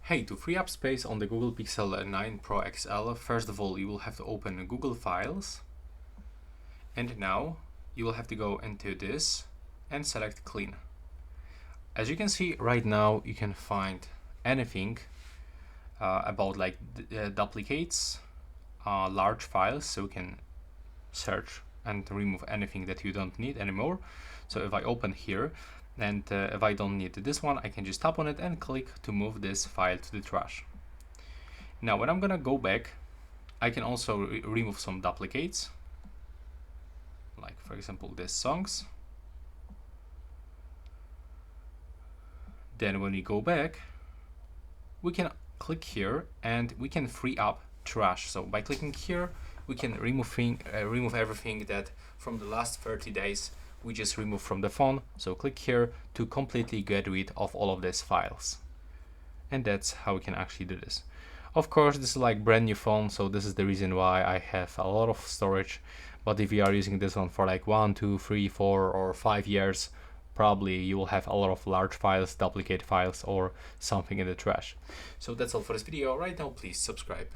Hey, to free up space on the Google Pixel 9 Pro XL, first of all, you will have to open Google Files. And now you will have to go into this and select Clean. As you can see right now, you can find anything about like duplicates, large files, so you can search and remove anything that you don't need anymore. So if I open here, and if I don't need this one, I can just tap on it and click to move this file to the trash. Now when I'm gonna go back, I can also remove some duplicates, like for example these songs. Then when we go back, we can click here and we can free up trash. So by clicking here, we can remove everything that from the last 30 days we just removed from the phone. So click here to completely get rid of all of these files. And that's how we can actually do this. Of course, this is like brand new phone, so this is the reason why I have a lot of storage. But if you are using this one for like 1, 2, 3, 4 or 5 years, probably you will have a lot of large files, duplicate files, or something in the trash. So that's all for this video. Right now, please subscribe.